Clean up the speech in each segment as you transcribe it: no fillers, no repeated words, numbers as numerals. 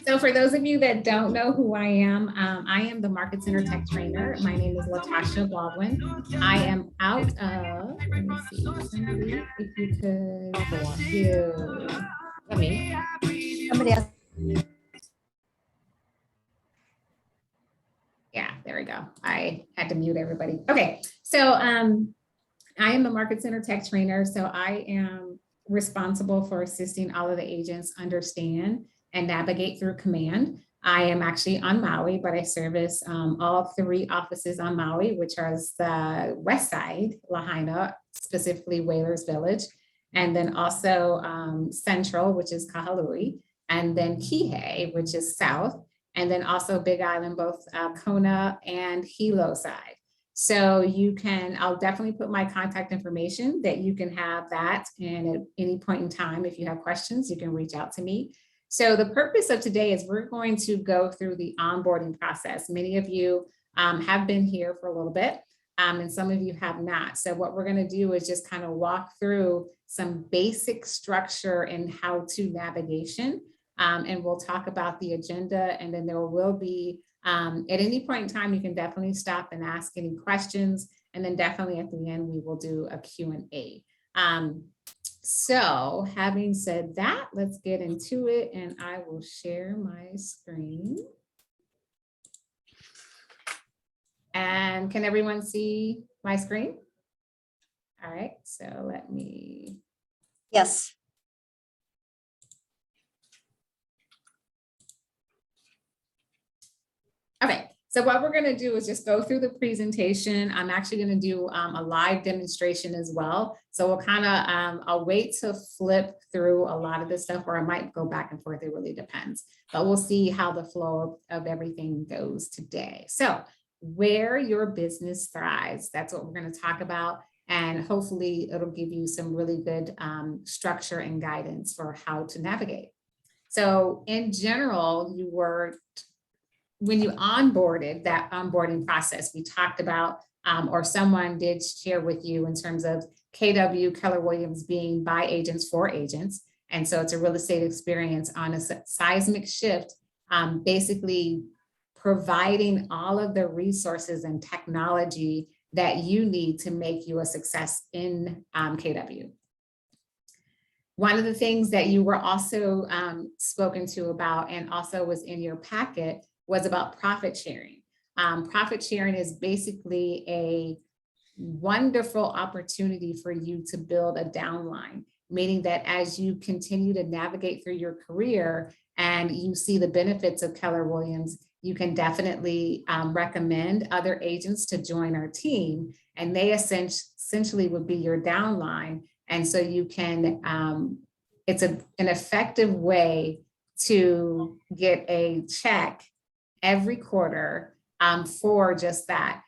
So for those of you that don't know who I am the Market Center Tech Trainer. My name is Latasha Baldwin. I am out of, let me see, somebody, if you could do, let me. Somebody else. Yeah, there we go. I had to mute everybody. Okay, so I am the Market Center Tech Trainer. So I am responsible for assisting all of the agents understand and navigate through Command. I am actually on Maui, but I service all 3 offices on Maui, which are the west side, Lahaina, specifically Whalers Village, and then also Central, which is Kahului, and then Kihei, which is south, and then also Big Island, both Kona and Hilo side. So you can, I'll definitely put my contact information that you can have that, and at any point in time, if you have questions, you can reach out to me. So the purpose of today is we're going to go through the onboarding process. Many of you have been here for a little bit, and some of you have not. So what we're going to do is just kind of walk through some basic structure and how-to navigation, and we'll talk about the agenda, and then there will be at any point in time, you can definitely stop and ask any questions. And then definitely at the end, we will do a Q&A. So having said that, let's get into it, and I will share my screen. And can everyone see my screen? All right, so let me. Yes. Okay, so what we're going to do is just go through the presentation. I'm actually going to do a live demonstration as well. So we'll kind of, I'll wait to flip through a lot of this stuff, or I might go back and forth. It really depends, but we'll see how the flow of everything goes today. So where your business thrives, that's what we're going to talk about. And hopefully it'll give you some really good structure and guidance for how to navigate. So in general, when you onboarded, that onboarding process we talked about, or someone did share with you in terms of KW, Keller Williams being by agents for agents. And so it's a real estate experience on a seismic shift, basically providing all of the resources and technology that you need to make you a success in KW. One of the things that you were also spoken to about, and also was in your packet, was about profit sharing. Profit sharing is basically a wonderful opportunity for you to build a downline, meaning that as you continue to navigate through your career and you see the benefits of Keller Williams, you can definitely recommend other agents to join our team, and they essentially would be your downline. And so you can, it's an effective way to get a check every quarter for just that,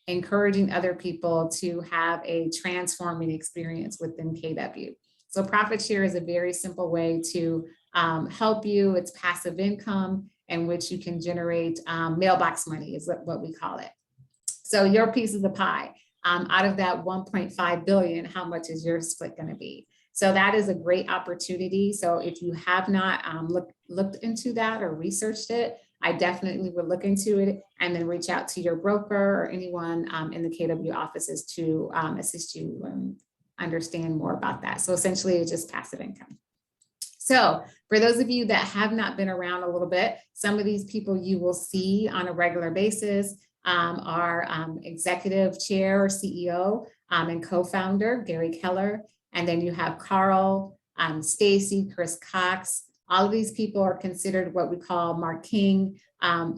encouraging other people to have a transforming experience within KW. So profit share is a very simple way to help you. It's passive income in which you can generate mailbox money is what we call it. So your piece of the pie, out of that 1.5 billion, how much is your split going to be? So that is a great opportunity. So if you have not looked into that or researched it, I definitely would look into it and then reach out to your broker or anyone in the KW offices to assist you and understand more about that. So essentially it's just passive income. So for those of you that have not been around a little bit, some of these people you will see on a regular basis are executive chair or CEO and co-founder Gary Keller. And then you have Carl, Stacy, Chris Cox. All of these people are considered what we call Mark King.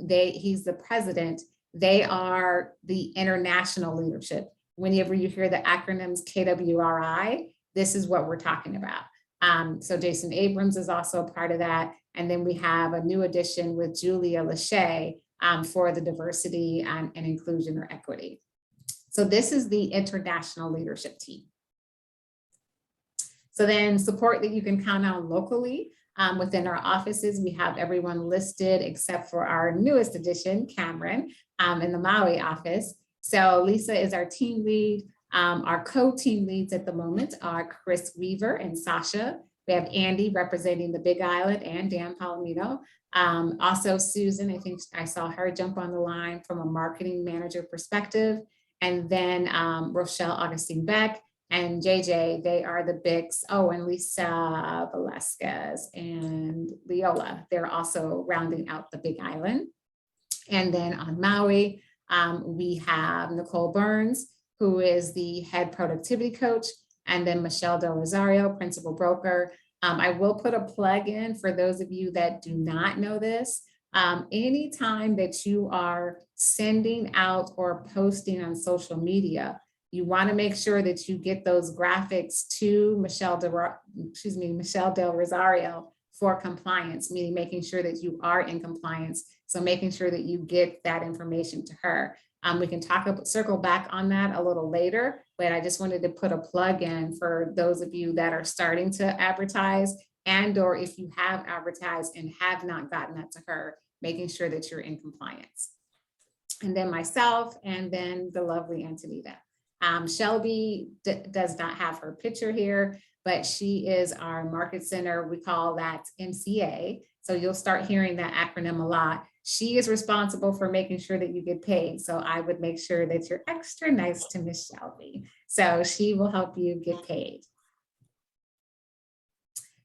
He's the president. They are the international leadership. Whenever you hear the acronyms KWRI, this is what we're talking about. So Jason Abrams is also a part of that. And then we have a new addition with Julia Lachey for the diversity and inclusion or equity. So this is the international leadership team. So then support that you can count on locally. Within our offices, we have everyone listed except for our newest addition, Cameron, in the Maui office. So Lisa is our team lead. Our co-team leads at the moment are Chris Weaver and Sasha. We have Andy representing the Big Island and Dan Palomino. Also Susan, I think I saw her jump on the line from a marketing manager perspective. And then Rochelle Augustine Beck and JJ, they are the bigs. Oh, and Lisa Velasquez and Leola, they're also rounding out the Big Island. And then on Maui, we have Nicole Burns, who is the head productivity coach, and then Michelle Del Rosario, principal broker. I will put a plug in for those of you that do not know this. Anytime that you are sending out or posting on social media, you want to make sure that you get those graphics to Michelle Del Rosario for compliance, meaning making sure that you are in compliance. So making sure that you get that information to her. We can circle back on that a little later, but I just wanted to put a plug in for those of you that are starting to advertise, and or if you have advertised and have not gotten that to her, making sure that you're in compliance. And then myself, and then the lovely Antonita. Shelby does not have her picture here, but she is our market center. We call that MCA. So you'll start hearing that acronym a lot. She is responsible for making sure that you get paid. So I would make sure that you're extra nice to Miss Shelby. So she will help you get paid.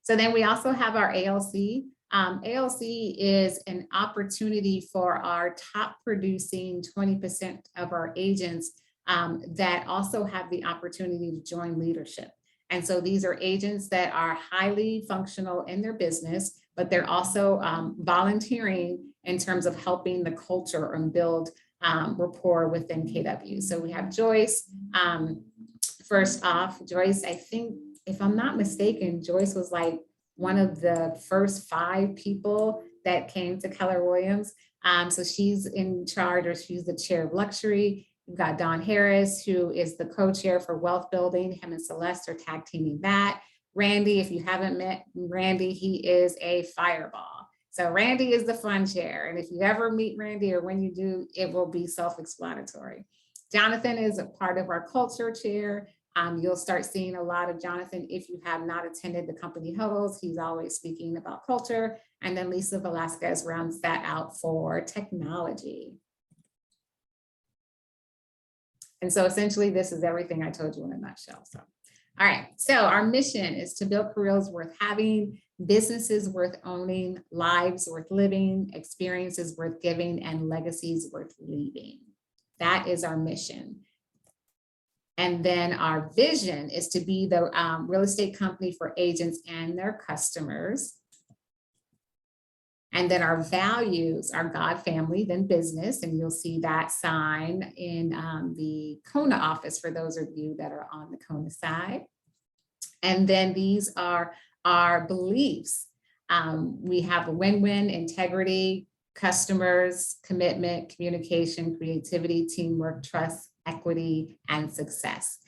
So then we also have our ALC. ALC is an opportunity for our top producing 20% of our agents that also have the opportunity to join leadership. And so these are agents that are highly functional in their business, but they're also volunteering in terms of helping the culture and build rapport within KW. So we have Joyce. First off, Joyce, I think, if I'm not mistaken, Joyce was like one of the first 5 people that came to Keller Williams. So she's in charge, or she's the chair of luxury. We've got Don Harris, who is the co-chair for wealth building. Him and Celeste are tag teaming that. Randy, if you haven't met Randy, he is a fireball. So Randy is the fun chair. And if you ever meet Randy, or when you do, it will be self-explanatory. Jonathan is a part of our culture chair. You'll start seeing a lot of Jonathan if you have not attended the company huddles. He's always speaking about culture. And then Lisa Velasquez rounds that out for technology. And so essentially, this is everything I told you in a nutshell. So, all right. So our mission is to build careers worth having, businesses worth owning, lives worth living, experiences worth giving, and legacies worth leaving. That is our mission. And then our vision is to be the real estate company for agents and their customers. And then our values are God, family, then business. And you'll see that sign in the Kona office for those of you that are on the Kona side. And then these are our beliefs. We have a win-win, integrity, customers, commitment, communication, creativity, teamwork, trust, equity, and success.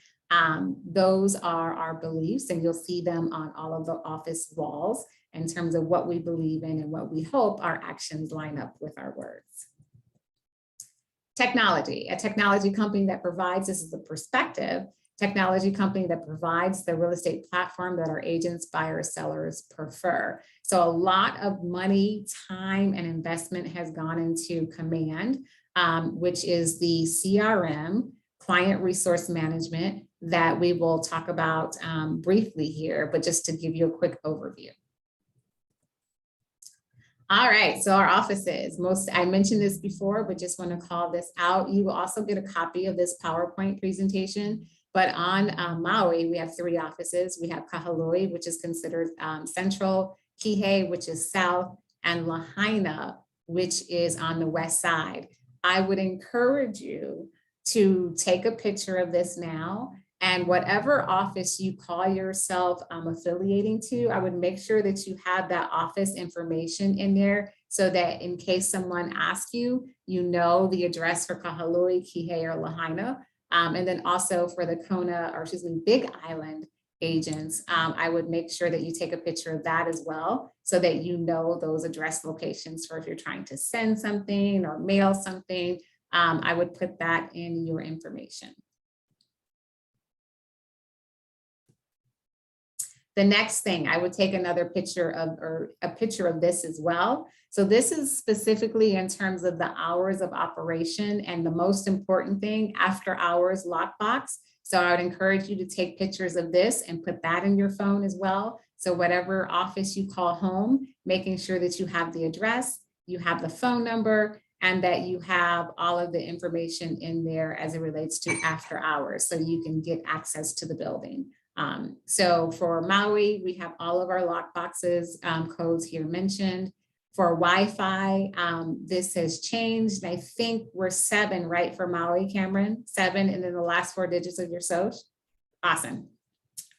Those are our beliefs, and you'll see them on all of the office walls in terms of what we believe in and what we hope our actions line up with our words. Technology, a technology company that provides, this is the perspective, technology company that provides the real estate platform that our agents, buyers, sellers prefer. So a lot of money, time, and investment has gone into Command, which is the CRM, client resource management, that we will talk about briefly here, but just to give you a quick overview. All right, so our offices, I mentioned this before, but just want to call this out. You will also get a copy of this PowerPoint presentation, but on Maui, we have 3 offices. We have Kahului, which is considered central, Kihei, which is south, and Lahaina, which is on the west side. I would encourage you to take a picture of this now, and whatever office you call yourself affiliating to, I would make sure that you have that office information in there so that in case someone asks you, you know the address for Kahului, Kihei, or Lahaina. And then also for the Kona, or excuse me, Big Island agents, I would make sure that you take a picture of that as well so that you know those address locations for if you're trying to send something or mail something. I would put that in your information. The next thing, I would take another picture of, or a picture of this as well. So this is specifically in terms of the hours of operation, and the most important thing, after hours lockbox. So I would encourage you to take pictures of this and put that in your phone as well. So whatever office you call home, making sure that you have the address, you have the phone number, and that you have all of the information in there as it relates to after hours, so you can get access to the building. So for Maui, we have all of our lock boxes codes here mentioned. For Wi-Fi, this has changed. I think we're 7, right, for Maui, Cameron? 7, and then the last 4 digits of your social. Awesome.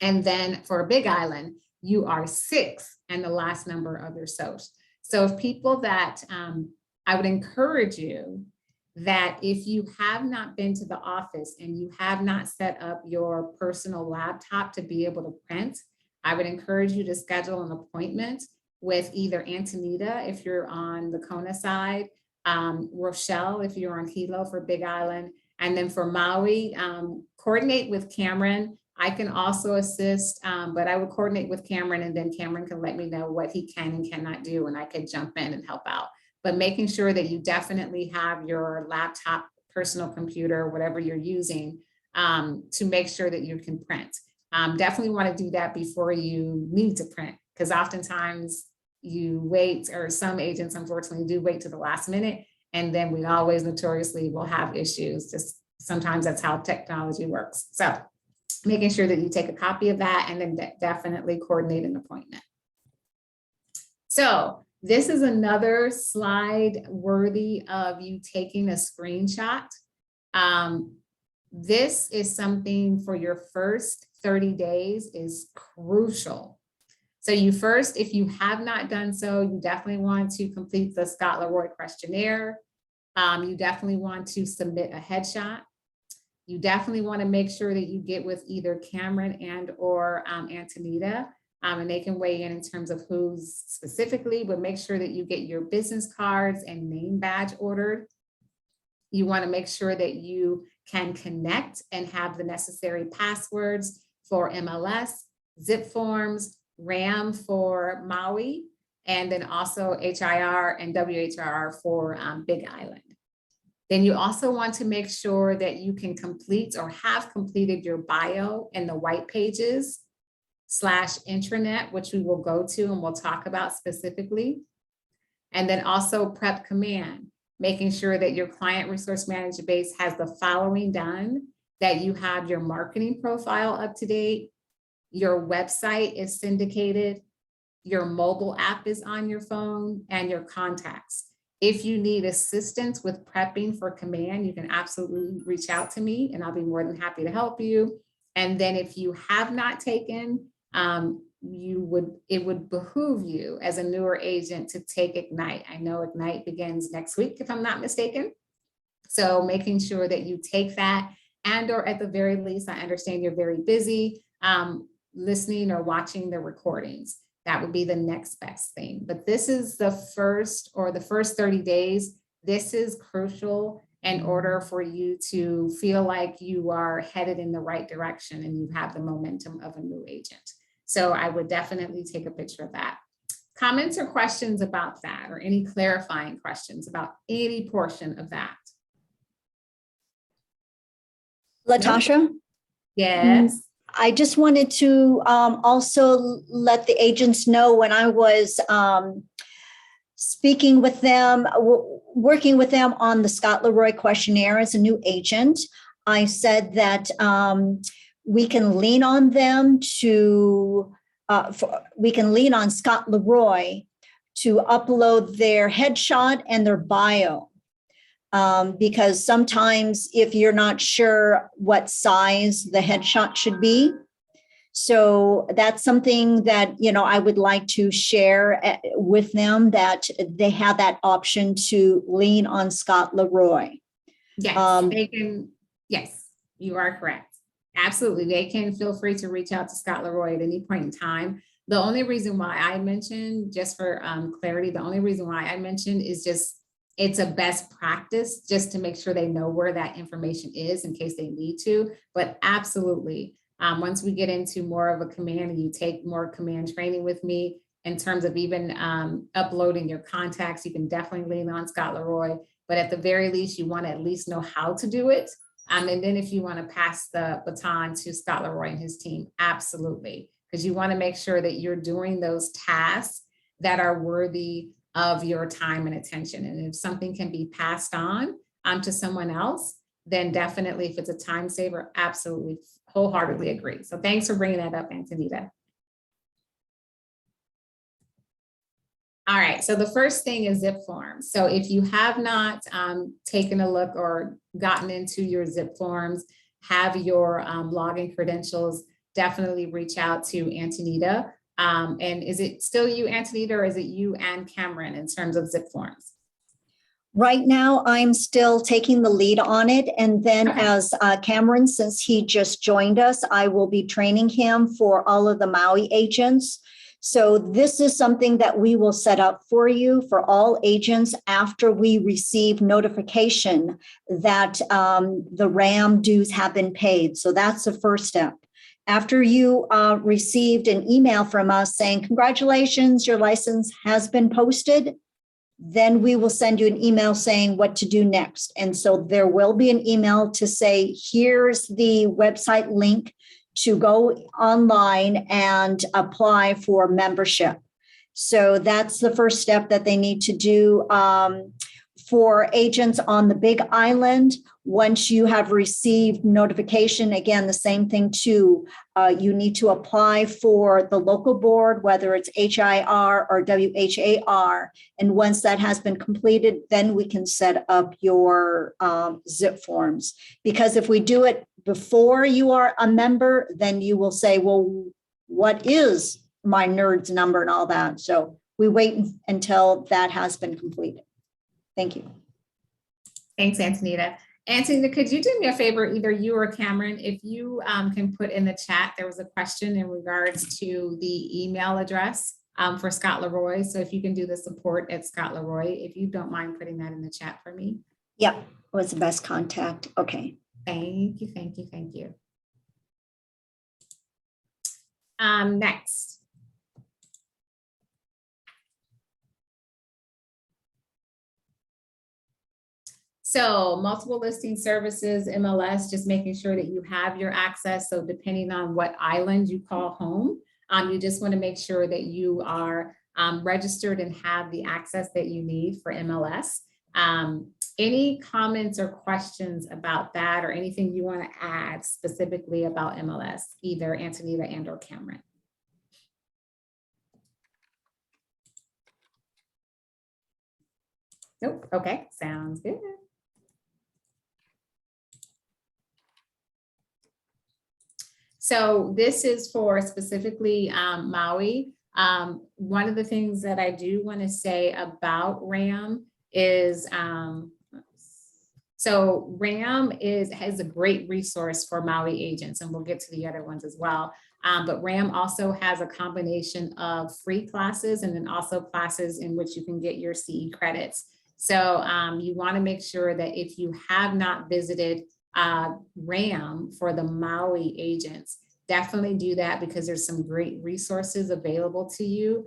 And then for Big Island, you are 6 and the last number of your social. So if people that, I would encourage you that if you have not been to the office and you have not set up your personal laptop to be able to print, I would encourage you to schedule an appointment with either Antonita, if you're on the Kona side, Rochelle, if you're on Hilo for Big Island, and then for Maui, coordinate with Cameron. I can also assist, but I would coordinate with Cameron, and then Cameron can let me know what he can and cannot do, and I could jump in and help out. But making sure that you definitely have your laptop, personal computer, whatever you're using, to make sure that you can print. Definitely want to do that before you need to print, because oftentimes you wait, or some agents unfortunately do wait to the last minute, and then we always notoriously will have issues. Just sometimes that's how technology works. So making sure that you take a copy of that, and then definitely coordinate an appointment. So this is another slide worthy of you taking a screenshot. This is something for your first 30 days is crucial. So you first, if you have not done so, you definitely want to complete the Scott Leroy questionnaire. You definitely want to submit a headshot. You definitely want to make sure that you get with either Cameron and or Antonita, and they can weigh in terms of who's specifically, but make sure that you get your business cards and name badge ordered. You want to make sure that you can connect and have the necessary passwords for MLS, zip forms, RAM for Maui, and then also HIR and WHIR for Big Island. Then you also want to make sure that you can complete or have completed your bio in the white pages / intranet, which we will go to and we'll talk about specifically. And then also prep command, making sure that your client resource manager base has the following done, that you have your marketing profile up to date, your website is syndicated, your mobile app is on your phone, and your contacts. If you need assistance with prepping for command, you can absolutely reach out to me and I'll be more than happy to help you. And then if you have not taken, it would behoove you as a newer agent to take Ignite. I know Ignite begins next week, if I'm not mistaken. So making sure that you take that, and or at the very least, I understand you're very busy listening or watching the recordings. That would be the next best thing. But this is the first 30 days. This is crucial in order for you to feel like you are headed in the right direction and you have the momentum of a new agent. So I would definitely take a picture of that. Comments or questions about that, or any clarifying questions about any portion of that? Latasha? Yes. I just wanted to also let the agents know, when I was speaking with them, working with them on the Scott Leroy questionnaire as a new agent, I said that we can lean on them we can lean on Scott Leroy to upload their headshot and their bio. Because sometimes if you're not sure what size the headshot should be. So that's something that, I would like to share with them, that they have that option to lean on Scott Leroy. Yes, they can. Yes, you are correct. Absolutely. They can feel free to reach out to Scott Leroy at any point in time. The only reason why I mentioned, just for clarity, the only reason why I mentioned is just, it's a best practice just to make sure they know where that information is in case they need to. But absolutely, Once we get into more of a command and you take more command training with me in terms of even uploading your contacts, you can definitely lean on Scott Leroy. But at the very least, you want to at least know how to do it. And then if you want to pass the baton to Scott Leroy and his team, absolutely. Because you want to make sure that you're doing those tasks that are worthy of your time and attention. And if something can be passed on to someone else, then definitely, if it's a time saver, absolutely, wholeheartedly agree. So thanks for bringing that up, Antonita. All right, so the first thing is zip forms. So if you have not taken a look or gotten into your zip forms, have your login credentials, definitely reach out to Antonita. And is it still you, Antonita, or is it you and Cameron in terms of zip forms? Right now, I'm still taking the lead on it. And then Okay. as Cameron, since he just joined us, I will be training him for all of the Maui agents. So this is something that we will set up for you for all agents after we receive notification that the RAM dues have been paid. So that's the first step. After you received an email from us saying, congratulations, your license has been posted, then we will send you an email saying what to do next. And so there will be an email to say, here's the website link to go online and apply for membership. So that's the first step that they need to do. For agents on the Big Island, once you have received notification, again, the same thing too, you need to apply for the local board, whether it's HIR or WHAR. And once that has been completed, then we can set up your zip forms. Because if we do it before you are a member, then you will say, well, what is my NERDS number and all that? So we wait until that has been completed. Thank you. Thanks, Antonita. Antonita, could you do me a favor, either you or Cameron, if you can put in the chat, there was a question in regards to the email address for Scott Leroy. So if you can do the support at Scott Leroy, if you don't mind putting that in the chat for me. Yep, was the best contact. Okay. Thank you, thank you, thank you. Next. So multiple listing services, MLS, just making sure that you have your access. So depending on what island you call home, you just want to make sure that you are registered and have the access that you need for MLS. Any comments or questions about that or anything you want to add specifically about MLS, either Antonita and or Cameron? Nope. Okay, sounds good. So this is for specifically Maui. One of the things that I do want to say about RAM is, so RAM has a great resource for Maui agents, and we'll get to the other ones as well. But RAM also has a combination of free classes and then also classes in which you can get your CE credits. So you want to make sure that if you have not visited RAM for the Maui agents, definitely do that, because there's some great resources available to you,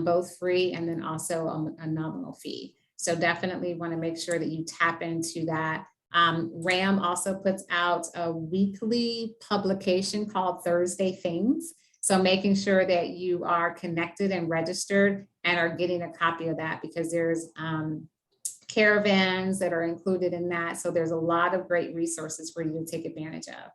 both free and then also a nominal fee. So definitely want to make sure that you tap into that. RAM also puts out a weekly publication called Thursday Things. So making sure that you are connected and registered and are getting a copy of that, because there's caravans that are included in that. So there's a lot of great resources for you to take advantage of.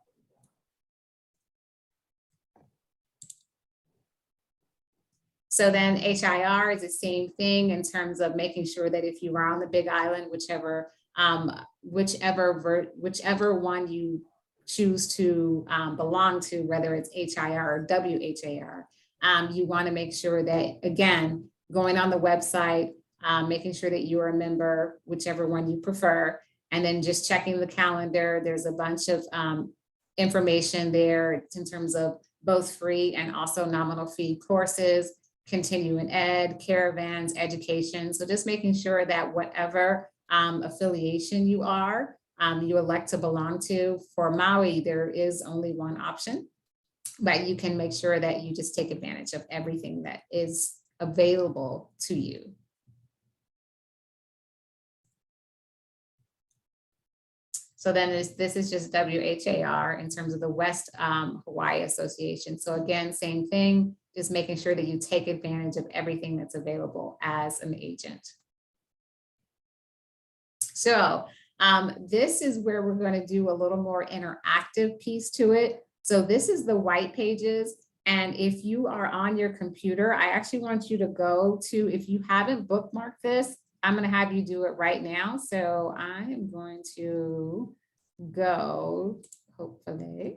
So then HIR is the same thing in terms of making sure that if you are on the Big Island, whichever one you choose to belong to, whether it's HIR or WHAR, you want to make sure that, again, going on the website, making sure that you are a member, whichever one you prefer, and then just checking the calendar. There's a bunch of information there in terms of both free and also nominal fee courses, continuing ed, caravans, education. So just making sure that whatever affiliation you are, you elect to belong to. For Maui, there is only one option. but you can make sure that you just take advantage of everything that is available to you. So then this is just WHAR in terms of the West Hawaii Association. So again, same thing, just making sure that you take advantage of everything that's available as an agent. So this is where we're going to do a little more interactive piece to it. So this is the white pages. And if you are on your computer, I actually want you to go to, if you haven't bookmarked this, I'm going to have you do it right now. So I am going to go, hopefully.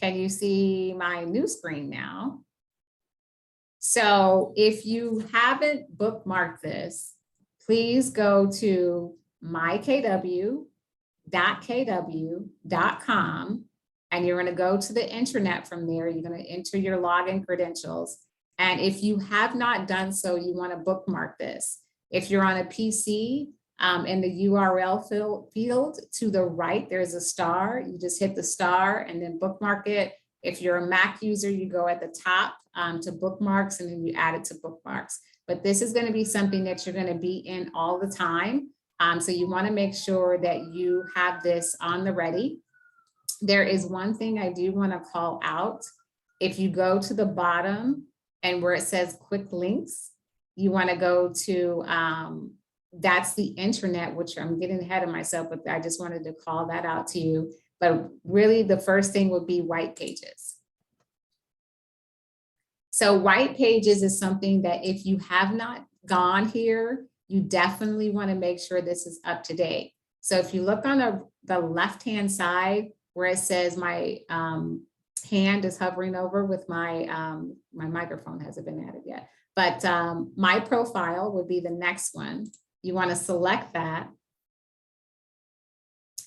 Can you see my new screen now? So if you haven't bookmarked this, please go to mykw.kw.com and you're going to go to the intranet from there. You're going to enter your login credentials. And if you have not done so, you want to bookmark this. If you're on a PC, in the URL field to the right, there's a star. You just hit the star and then bookmark it. If you're a Mac user, you go at the top to bookmarks and then you add it to bookmarks. But this is going to be something that you're going to be in all the time. So you want to make sure that you have this on the ready. There is one thing I do want to call out. If you go to the bottom and where it says quick links, you want to go to, that's the intranet, which I'm getting ahead of myself, but I just wanted to call that out to you. But really the first thing would be white pages. So white pages is something that if you have not gone here, you definitely want to make sure this is up to date. So if you look on the left-hand side where it says my hand is hovering over with my, my microphone hasn't been added yet, but my profile would be the next one. You want to select that.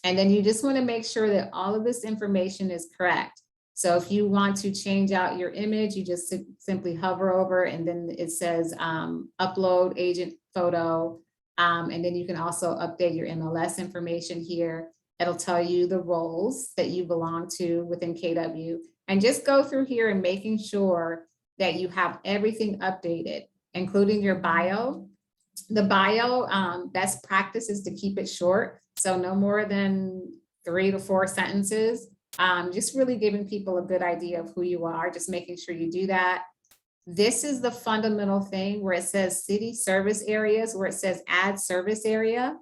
And then you just want to make sure that all of this information is correct. So if you want to change out your image, you just simply hover over and then it says upload agent photo. And then you can also update your MLS information here. It'll tell you the roles that you belong to within KW. And just go through here and making sure that you have everything updated, including your bio. The bio, best practice is to keep it short. So no more than 3 to 4 sentences. Just really giving people a good idea of who you are, just making sure you do that. This is the fundamental thing where it says city service areas, where it says add service area.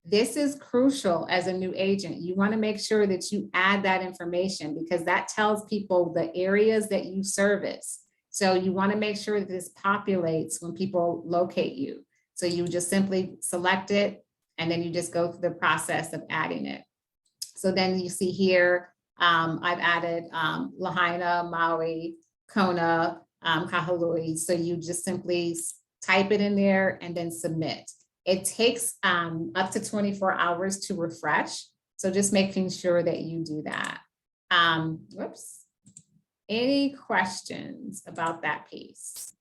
This is crucial as a new agent. You want to make sure that you add that information because that tells people the areas that you service. So you want to make sure that this populates when people locate you. So you just simply select it and then you just go through the process of adding it. So then you see here, I've added Lahaina, Maui, Kona, Kahului. So you just simply type it in there and then submit. It takes up to 24 hours to refresh. So just making sure that you do that. Whoops. Any questions about that piece?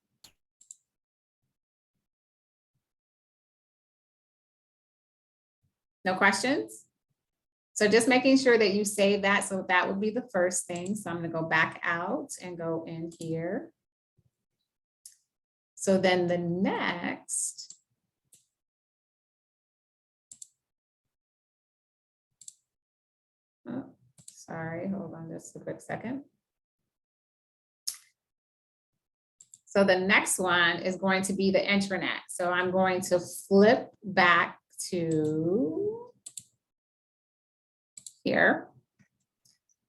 No questions? So just making sure that you save that. So that would be the first thing. So I'm going to go back out and go in here. So then the next. Oh, sorry, hold on just a quick second. So the next one is going to be the intranet. So I'm going to flip back to here.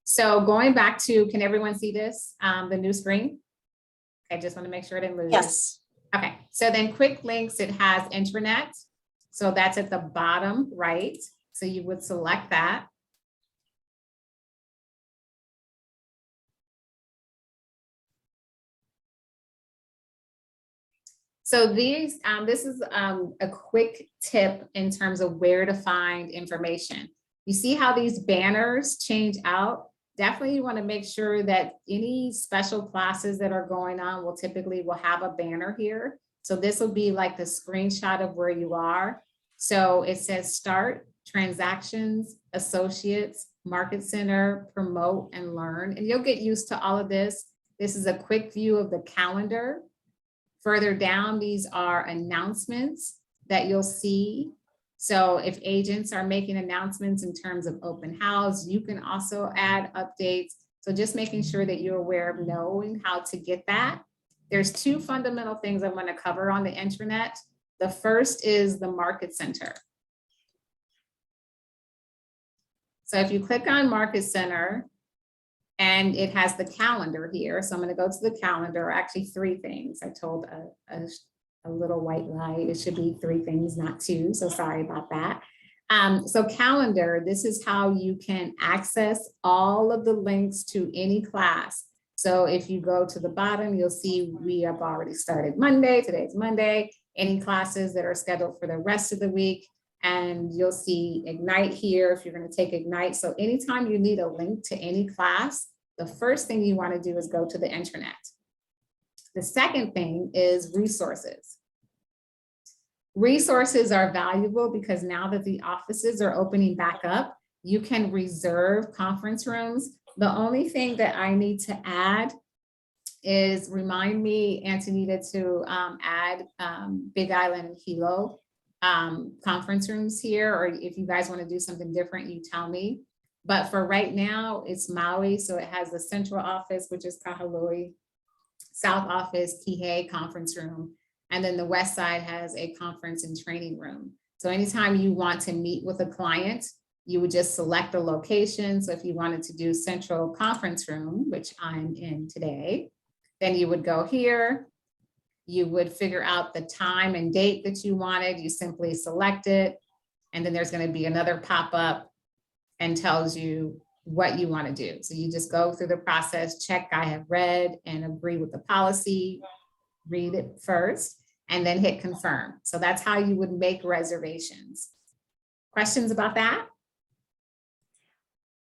So going back to, can everyone see this, the new screen? I just want to make sure I didn't lose. Yes. Okay, so then quick links, it has intranet. So that's at the bottom right. So you would select that. So these, this is a quick tip in terms of where to find information. You see how these banners change out? Definitely you want to make sure that any special classes that are going on will typically have a banner here. So this will be like the screenshot of where you are. So it says start, transactions, associates, Market Center, Promote and Learn. And you'll get used to all of this. This is a quick view of the calendar. Further down, these are announcements that you'll see. So if agents are making announcements in terms of open house, you can also add updates. So just making sure that you're aware of knowing how to get that. There's two fundamental things I want to cover on the intranet. The first is the Market Center. So if you click on Market Center, and it has the calendar here. So I'm going to go to the calendar, actually 3 things. I told a little white lie. It should be 3 things, not 2. So sorry about that. So calendar, this is how you can access all of the links to any class. So if you go to the bottom, you'll see we have already started Monday. Today's Monday. Any classes that are scheduled for the rest of the week. And you'll see Ignite here if you're going to take Ignite. So anytime you need a link to any class, the first thing you want to do is go to the intranet. The second thing is resources. Resources are valuable because now that the offices are opening back up, you can reserve conference rooms. The only thing that I need to add is remind me, Antonita, to add Big Island and Hilo conference rooms here, or if you guys want to do something different, you tell me. But for right now, it's Maui. So it has the central office, which is Kahului, south office, Kihei conference room. And then the west side has a conference and training room. So anytime you want to meet with a client, you would just select a location. So if you wanted to do central conference room, which I'm in today, then you would go here. You would figure out the time and date that you wanted. You simply select it. And then there's going to be another pop-up and tells you what you want to do. So you just go through the process, check I have read and agree with the policy, read it first, and then hit confirm. So that's how you would make reservations. Questions about that?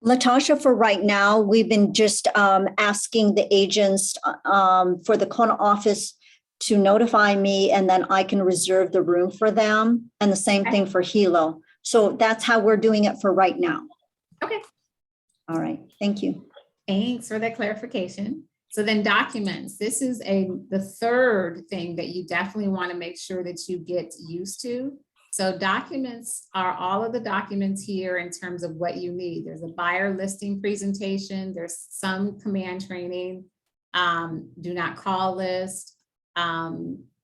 Latasha, for right now, we've been just asking the agents for the Kona office to notify me, and then I can reserve the room for them. And the same thing for Hilo. So that's how we're doing it for right now. Okay. All right. Thank you. Thanks for that clarification. So then documents, this is the third thing that you definitely want to make sure that you get used to. So documents are all of the documents here in terms of what you need. There's a buyer listing presentation. There's some command training, do not call list,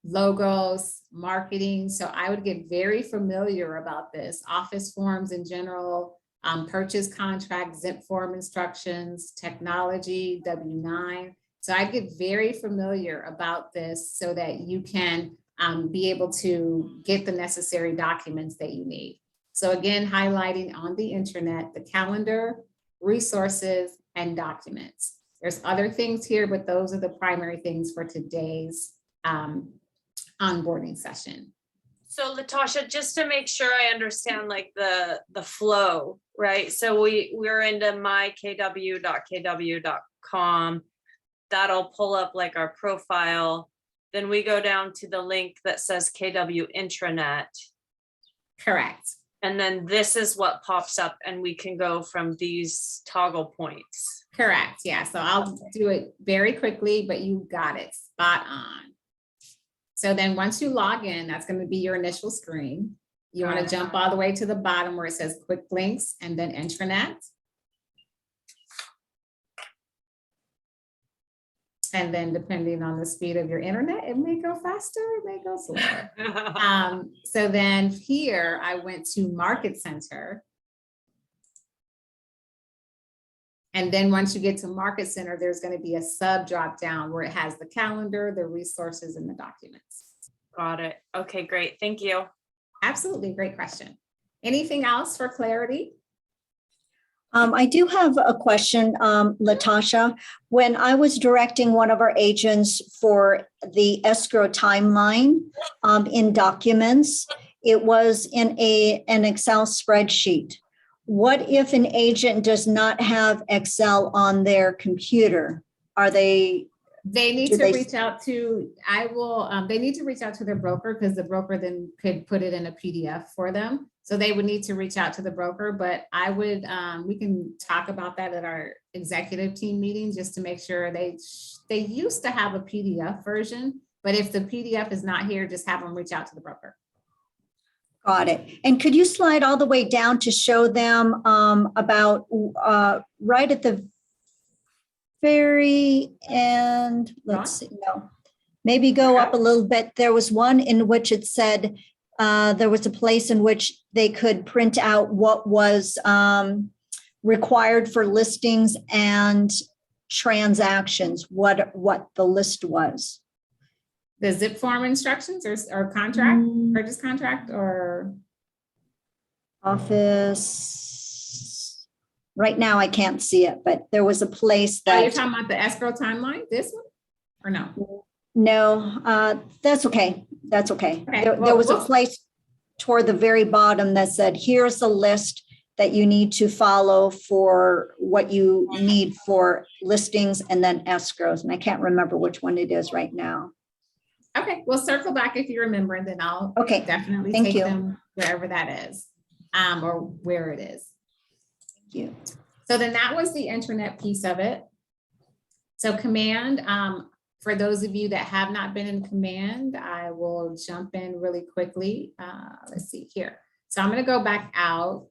logos, marketing. So I would get very familiar about this. Office forms in general, purchase contract, zip form instructions, technology, W-9. So I'd get very familiar about this so that you can be able to get the necessary documents that you need. So again, highlighting on the intranet, the calendar, resources, and documents. There's other things here, but those are the primary things for today's onboarding session. So Latasha, just to make sure I understand like the flow, right? So we're into mykw.kw.com. That'll pull up like our profile. Then we go down to the link that says KW intranet. Correct. And then this is what pops up and we can go from these toggle points. Correct. Yeah. So I'll do it very quickly, but you got it spot on. So then once you log in, that's going to be your initial screen. You want to jump all the way to the bottom where it says quick links and then intranet. And then depending on the speed of your internet, it may go faster, it may go slower. So then here I went to Market Center. And then once you get to Market Center, there's going to be a sub drop down where it has the calendar, the resources, and the documents. Got it. Okay, great. Thank you. Absolutely. Great question. Anything else for clarity? I do have a question, Latasha. When I was directing one of our agents for the escrow timeline in documents, it was in an Excel spreadsheet. What if an agent does not have Excel on their computer? Are they They need Do to they- reach out to, they need to reach out to their broker because the broker then could put it in a PDF for them. So they would need to reach out to the broker, but I would, we can talk about that at our executive team meeting just to make sure they used to have a PDF version, but if the PDF is not here, just have them reach out to the broker. Got it. And could you slide all the way down to show them about right at the very end? Let's see, no, maybe go up a little bit. There was one in which it said there was a place in which they could print out what was required for listings and transactions, what the list was. The zip form instructions or contract, Mm. purchase contract or? Office. Right now, I can't see it, but there was a place Oh, you're that, talking about the escrow timeline, this one, or no? no, that's okay. That's okay. Okay, There well, was a we'll- place toward the very bottom that said, here's a list that you need to follow for what you need for listings and then escrows. And I can't remember which one it is right now. Okay, we'll circle back if you remember, and then I'll Okay, definitely thank take you. them wherever that is, or where it is. Thank you. So then that was the internet piece of it. So Command, for those of you that have not been in Command, I will jump in really quickly. Let's see here. So I'm going to go back out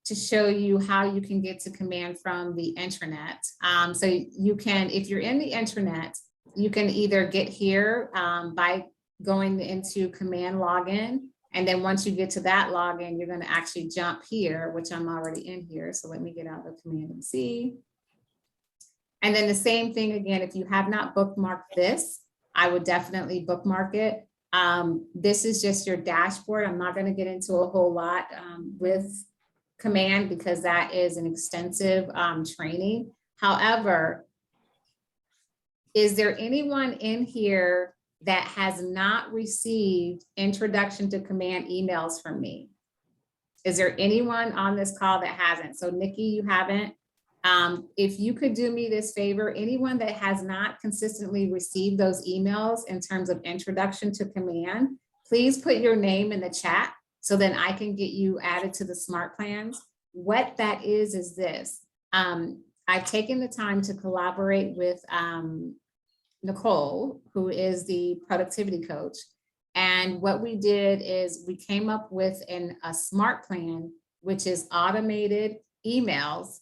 to show you how you can get to Command from the intranet. So you can, if you're in the intranet, you can either get here by going into Command login. And then once you get to that login, you're going to actually jump here, which I'm already in here. So let me get out of Command and C. And then the same thing again, if you have not bookmarked this, I would definitely bookmark it. This is just your dashboard. I'm not going to get into a whole lot with Command because that is an extensive training. However, is there anyone in here that has not received introduction to Command emails from me? Is there anyone on this call that hasn't? So Nikki, you haven't. If you could do me this favor, anyone that has not consistently received those emails in terms of introduction to Command, please put your name in the chat so then I can get you added to the smart plans. What that is this. I've taken the time to collaborate with Nicole, who is the productivity coach. And what we did is we came up with a smart plan, which is automated emails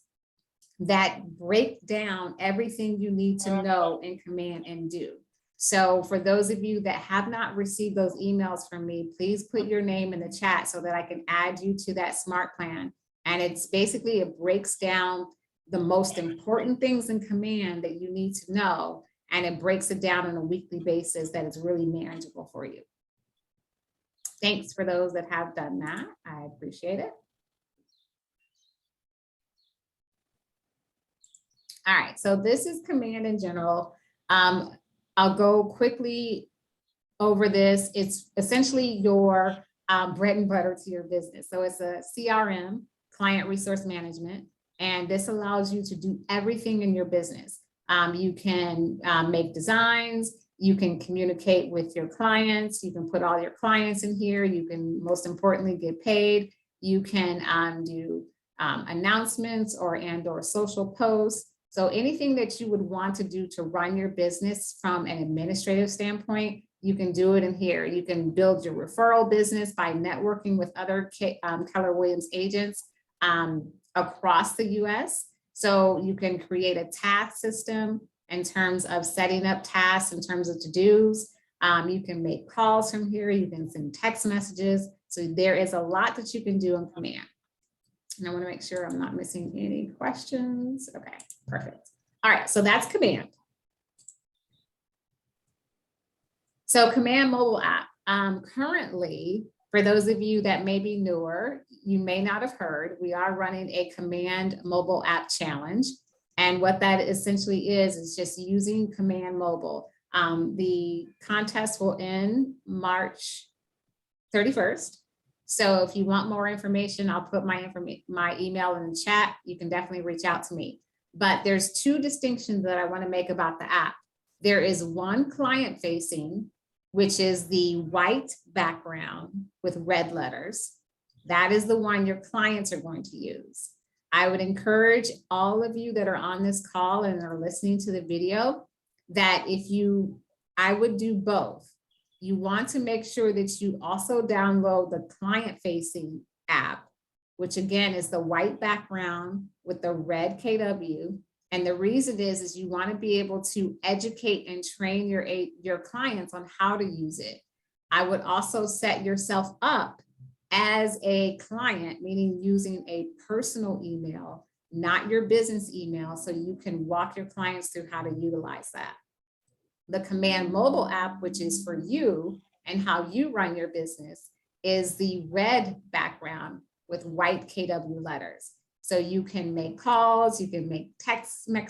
that break down everything you need to know in Command and do. So for those of you that have not received those emails from me, please put your name in the chat so that I can add you to that smart plan. And it's basically, it breaks down the most important things in Command that you need to know. And it breaks it down on a weekly basis that is really manageable for you. Thanks for those that have done that. I appreciate it. All right, so this is Command in general. I'll go quickly over this. It's essentially your bread and butter to your business. So it's a CRM, client resource management, and this allows you to do everything in your business. You can make designs, you can communicate with your clients, you can put all your clients in here, you can most importantly get paid, you can do announcements or social posts. So anything that you would want to do to run your business from an administrative standpoint, you can do it in here. You can build your referral business by networking with other Keller Williams agents across the US. So you can create a task system in terms of setting up tasks, in terms of to-dos. You can make calls from here. You can send text messages. So there is a lot that you can do in Command. And I want to make sure I'm not missing any questions. Okay, perfect. All right, so that's Command. So Command mobile app. Currently, for those of you that may be newer, you may not have heard, we are running a Command mobile app challenge. And what that essentially is just using Command mobile. The contest will end March 31st. So if you want more information, I'll put my email in the chat. You can definitely reach out to me. but there's two distinctions that I want to make about the app. There is one client facing, which is the white background with red letters. That is the one your clients are going to use. I would encourage all of you that are on this call and are listening to the video that I would do both. You want to make sure that you also download the client-facing app, which again is the white background with the red KW. And the reason is you want to be able to educate and train your clients on how to use it. I would also set yourself up as a client, meaning using a personal email, not your business email, so you can walk your clients through how to utilize that. The Command mobile app, which is for you and how you run your business, is the red background with white KW letters. So you can make calls, you can make text and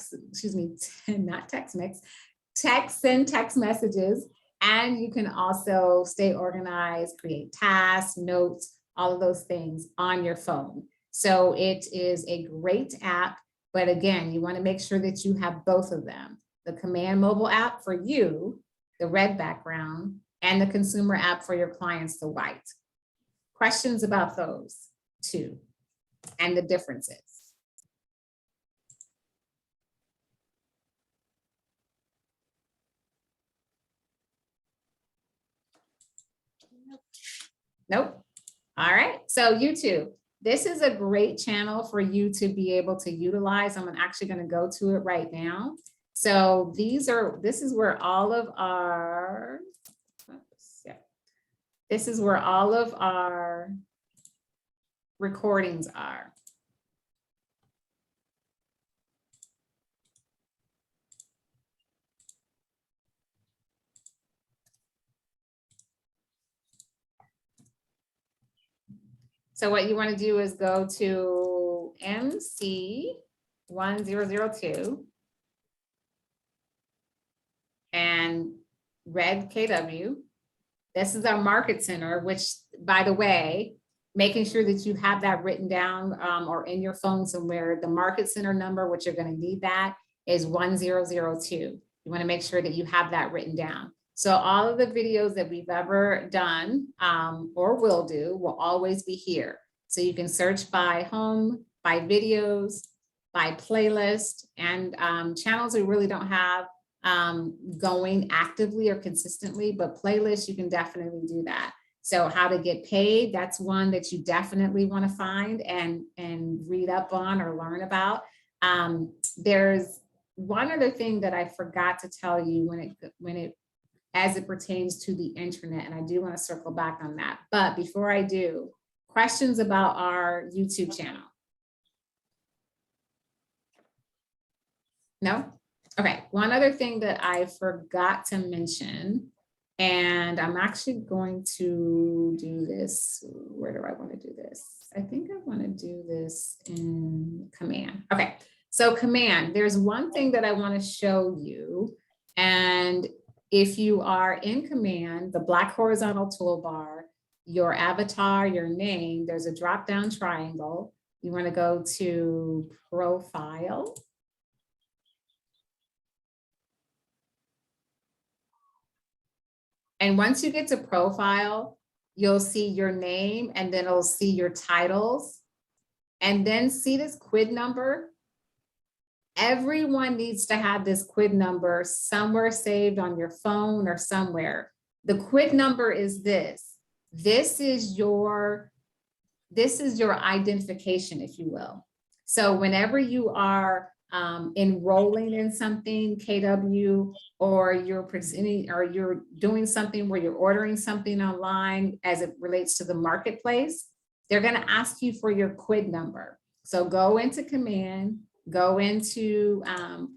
text messages, and you can also stay organized, create tasks, notes, all of those things on your phone. So it is a great app, but again, you want to make sure that you have both of them. The Command mobile app for you, the red background, and the consumer app for your clients, the white. Questions about those two and the differences? Nope. All right, so YouTube, this is a great channel for you to be able to utilize. I'm actually going to go to it right now. So this is where all of our, this is where all of our recordings are. So what you want to do is go to MC1002 and red KW. This is our market center, which, by the way, making sure that you have that written down or in your phone somewhere. The market center number, which you're going to need, that is 1002. You want to make sure that you have that written down. So all of the videos that we've ever done or will do will always be here. So you can search by home, by videos, by playlist, and channels we really don't have going actively or consistently, but playlists, you can definitely do that. So how to get paid, that's one that you definitely want to find and read up on or learn about. There's one other thing that I forgot to tell you as it pertains to the internet, and I do want to circle back on that. But before I do, questions about our YouTube channel? No? Okay, one other thing that I forgot to mention, and I'm actually going to do this. Where do I want to do this? I think I want to do this in Command. Okay, so Command, there's one thing that I want to show you. And if you are in Command, the black horizontal toolbar, your avatar, your name, there's a drop-down triangle. You want to go to Profile. And once you get to Profile, you'll see your name, and then it'll see your titles. And then see this quid number? Everyone needs to have this quid number somewhere saved on your phone or somewhere. The quid number is this. This is your identification, if you will. So whenever you are enrolling in something, KW, or you're doing something where you're ordering something online as it relates to the marketplace, they're going to ask you for your quid number. So go into Command, go into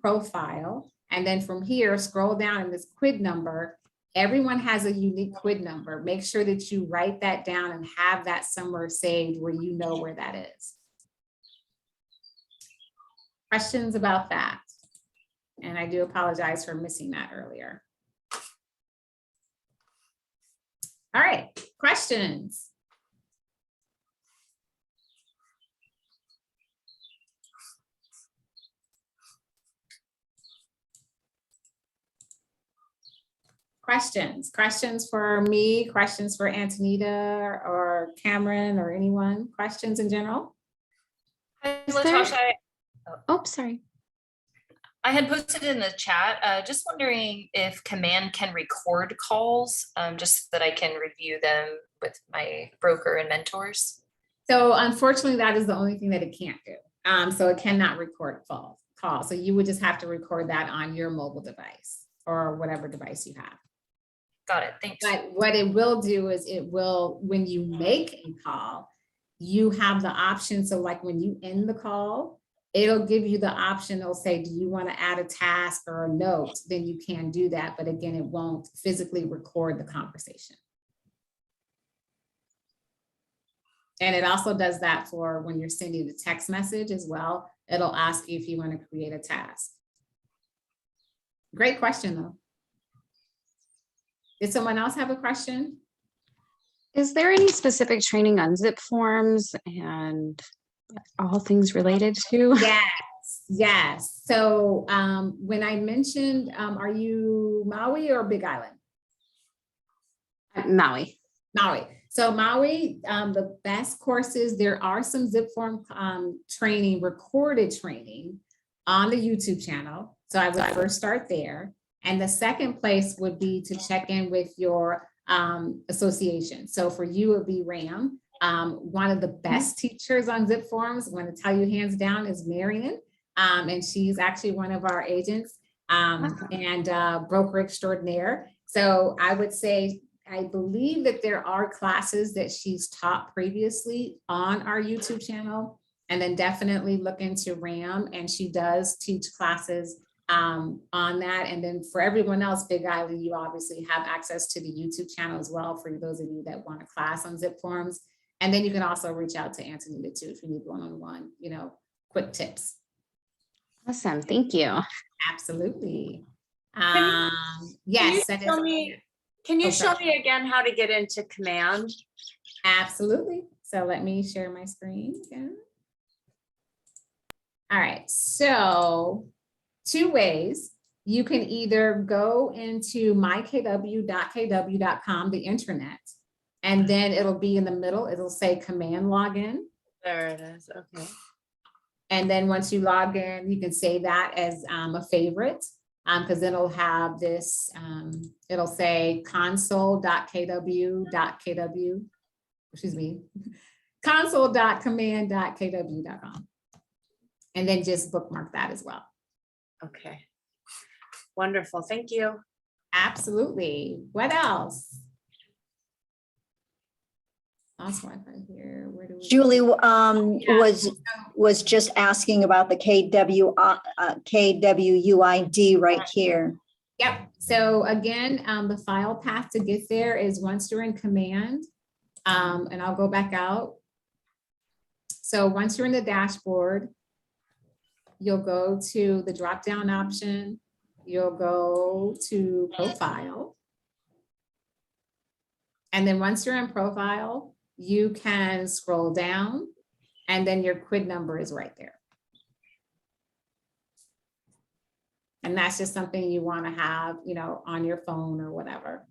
Profile, and then from here, scroll down in this quid number. Everyone has a unique quid number. Make sure that you write that down and have that somewhere saved where you know where that is. Questions about that? And I do apologize for missing that earlier. All right, questions? Questions for me, questions for Antonita or Cameron or anyone? Questions in general? Hi, Is there- Latasha. Oh, sorry. I had posted in the chat, just wondering if Command can record calls, just so that I can review them with my broker and mentors. So unfortunately, that is the only thing that it can't do. So it cannot record a call. So you would just have to record that on your mobile device or whatever device you have. Got it, thanks. But what it will do is it will, when you make a call, you have the option. So like when you end the call, it'll give you the option. It'll say, do you want to add a task or a note? Then you can do that. But again, it won't physically record the conversation. And it also does that for when you're sending the text message as well. It'll ask you if you want to create a task. Great question though. Did someone else have a question? Is there any specific training on zip forms and all things related to? Yes. So when I mentioned, are you Maui or Big Island? Maui. Maui. So Maui, the best courses, there are some zip form training, recorded training on the YouTube channel. So I would first start there. And the second place would be to check in with your association. So for you, it would be RAM. One of the best teachers on zip forms, I want to tell you hands down, is Marion. And she's actually one of our agents and broker extraordinaire. So I would say, I believe that there are classes that she's taught previously on our YouTube channel, and then definitely look into RAM, and she does teach classes on that. And then for everyone else, Big Island, you obviously have access to the YouTube channel as well for those of you that want a class on zip forms. And then you can also reach out to Antonita too if you need one-on-one, quick tips. Awesome. Thank you. Absolutely. Can Yes. Can you Oh, show sorry. me again how to get into Command? Absolutely. So let me share my screen again. All right. So 2 ways. You can either go into mykw.kw.com, the internet, and then it'll be in the middle. It'll say command login. There it is. Okay. And then once you log in, you can save that as a favorite. Because then it'll have this, it'll say console.kw.kw, excuse me, console.command.kw.com. And then just bookmark that as well. Okay. Wonderful. Thank you. Absolutely. What else? Lost Wi-Fi here. Where do we? Julie Yeah. was just asking about the KWUID right here. Yep. So again, the file path to get there is once you're in Command, and I'll go back out. So once you're in the dashboard, you'll go to the drop-down option. You'll go to Profile. And then once you're in Profile, you can scroll down and then your quid number is right there. And that's just something you want to have, on your phone or whatever.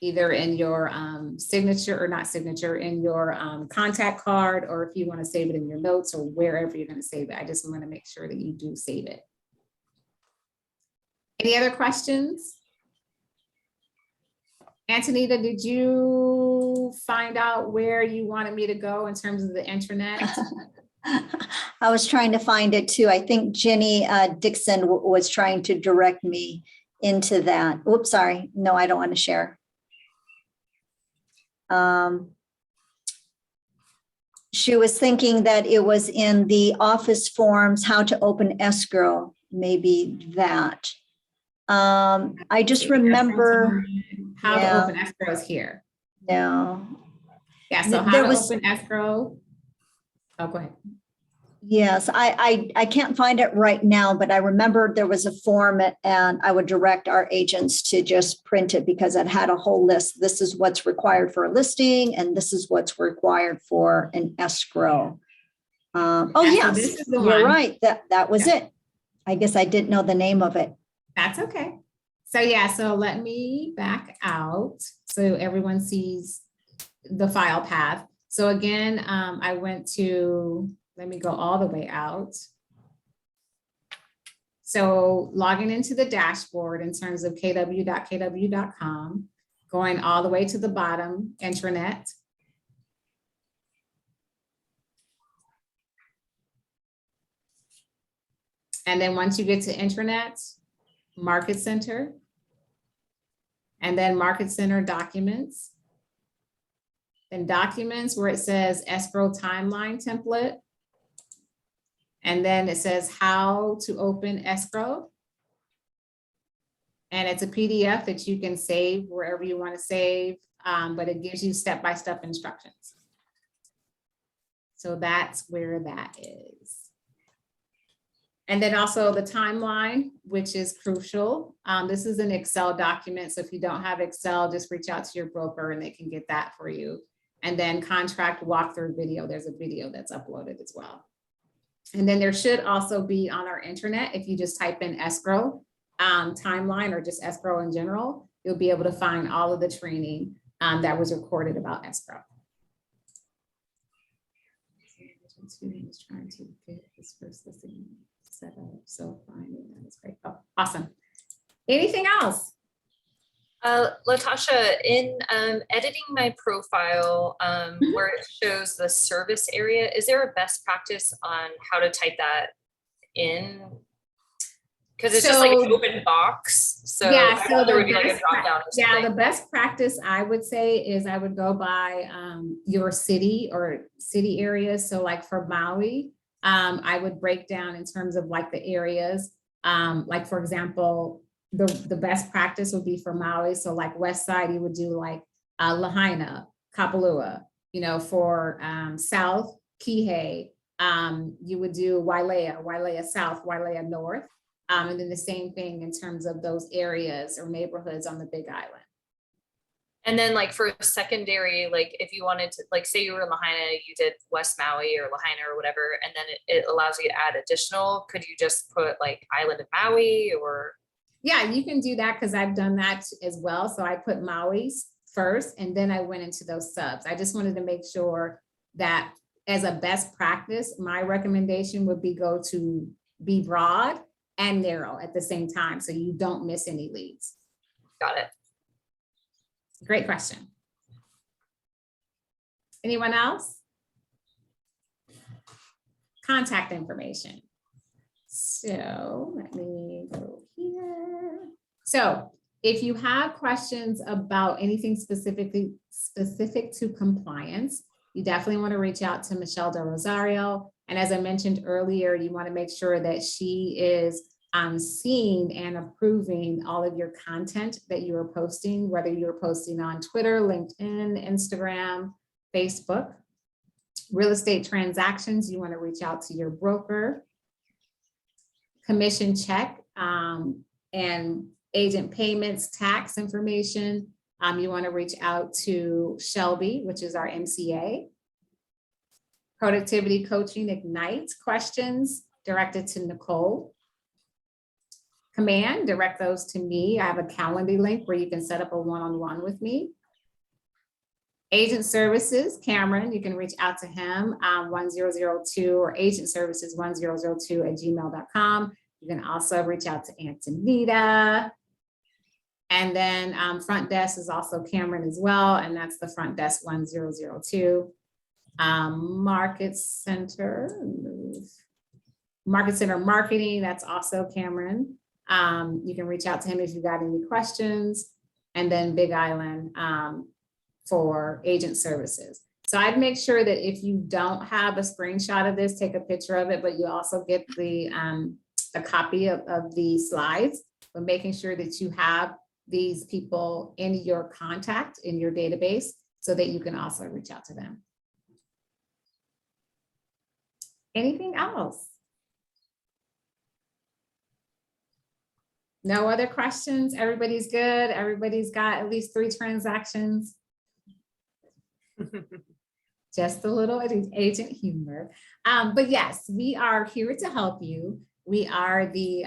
Either in your signature or not signature, in your contact card, or if you want to save it in your notes or wherever you're going to save it. I just want to make sure that you do save it. Any other questions? Antonita, did you find out where you wanted me to go in terms of the intranet? I was trying to find it too. I think Jenny Dixon was trying to direct me into that. Oops, sorry. No, I don't want to share. She was thinking that it was in the office forms, how to open escrow, maybe that. I just remember. How Yeah. to open escrow is here. No. Yeah, so how There to was- open escrow. Oh, go ahead. Yes, I can't find it right now, but I remember there was a form and I would direct our agents to just print it because it had a whole list. This is what's required for a listing and this is what's required for an escrow. Oh, Yeah, so yes, this is the you're one. right. That was Yeah. it. I guess I didn't know the name of it. That's okay. So yeah, so let me back out so everyone sees the file path. So again, I went to, let me go all the way out. So logging into the dashboard in terms of kw.kw.com, going all the way to the bottom, intranet. And then once you get to intranet, Market Center, and then Market Center documents. Then documents where it says escrow timeline template. And then it says how to open escrow. And it's a PDF that you can save wherever you want to save, but it gives you step-by-step instructions. So that's where that is. And then also the timeline, which is crucial. This is an Excel document. So if you don't have Excel, just reach out to your broker and they can get that for you. And then contract walkthrough video. There's a video that's uploaded as well. And then there should also be on our internet, if you just type in escrow timeline or just escrow in general, you'll be able to find all of the training that was recorded about escrow. Is trying to get this first listing set up. So finding that is great. Oh, awesome. Anything else? Latasha, in editing my profile, where it shows the service area, is there a best practice on how to type that in? Because it's just like an open box. So yeah, I thought there would be like a drop down. Yeah, the best practice I would say is I would go by your city or city areas. So like for Maui, I would break down in terms of like the areas. Like for example, the best practice would be for Maui. So like West Side, you would do like Lahaina, Kapalua, you know, for South, Kihei, you would do Wailea South, Wailea North. And then the same thing in terms of those areas or neighborhoods on the Big Island. And then like for secondary, like if you wanted to, like say you were in Lahaina, you did West Maui or Lahaina or whatever, and then it allows you to add additional, could you just put like Island of Maui or? Yeah, you can do that because I've done that as well. So I put Maui's first and then I went into those subs. I just wanted to make sure that as a best practice, my recommendation would be go to be broad and narrow at the same time, so you don't miss any leads. Got it. Great question. Anyone else? Contact information. So let me go here. So if you have questions about anything specific to compliance, you definitely want to reach out to Michelle De Rosario. And as I mentioned earlier, you want to make sure that she is seeing and approving all of your content that you are posting, whether you're posting on Twitter, LinkedIn, Instagram, Facebook. Real estate transactions, you want to reach out to your broker. Commission check and agent payments, tax information. You want to reach out to Shelby, which is our MCA. Productivity coaching Ignite questions directed to Nicole. Command, direct those to me. I have a Calendly link where you can set up a one-on-one with me. Agent services, Cameron, you can reach out to him 1002 or agent services 1002 at gmail.com. You can also reach out to Antonita. And then front desk is also Cameron as well. And that's the front desk 1002. Market Center marketing, that's also Cameron. You can reach out to him if you've got any questions. And then Big Island for agent services. So I'd make sure that if you don't have a screenshot of this, take a picture of it, but you also get the copy of the slides, but making sure that you have these people in your contact, in your database, so that you can also reach out to them. Anything else? No other questions? Everybody's good? Everybody's got at least 3 transactions? Just a little agent humor. But yes, we are here to help you. We are the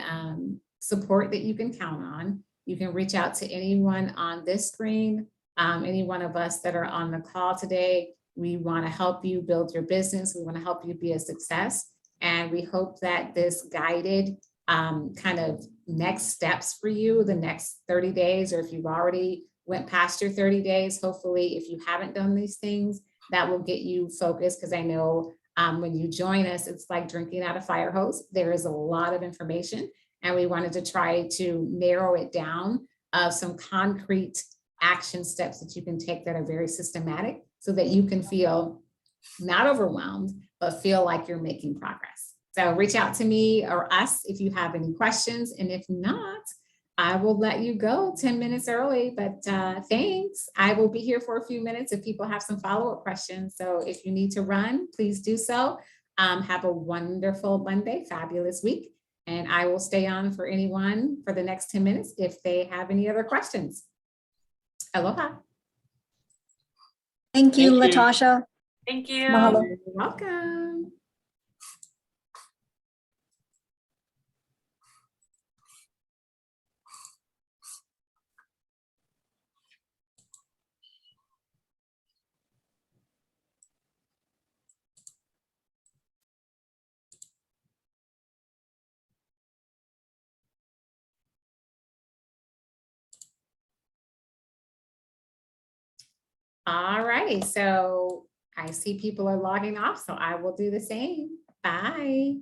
support that you can count on. You can reach out to anyone on this screen, any one of us that are on the call today. We want to help you build your business. We want to help you be a success. And we hope that this guided kind of next steps for you, the next 30 days, or if you've already went past your 30 days, hopefully, if you haven't done these things, that will get you focused. Because I know when you join us, it's like drinking out a fire hose. There is a lot of information, and we wanted to try to narrow it down of some concrete action steps that you can take that are very systematic, so that you can feel not overwhelmed, but feel like you're making progress. So reach out to me or us if you have any questions. And if not, I will let you go 10 minutes early, but thanks. I will be here for a few minutes if people have some follow-up questions. So if you need to run, please do so. Have a wonderful Monday, fabulous week. And I will stay on for anyone for the next 10 minutes if they have any other questions. Aloha. Thank you, Thank you. Latasha. Thank you. Mahalo. You're welcome. All righty, so I see people are logging off, so I will do the same. Bye.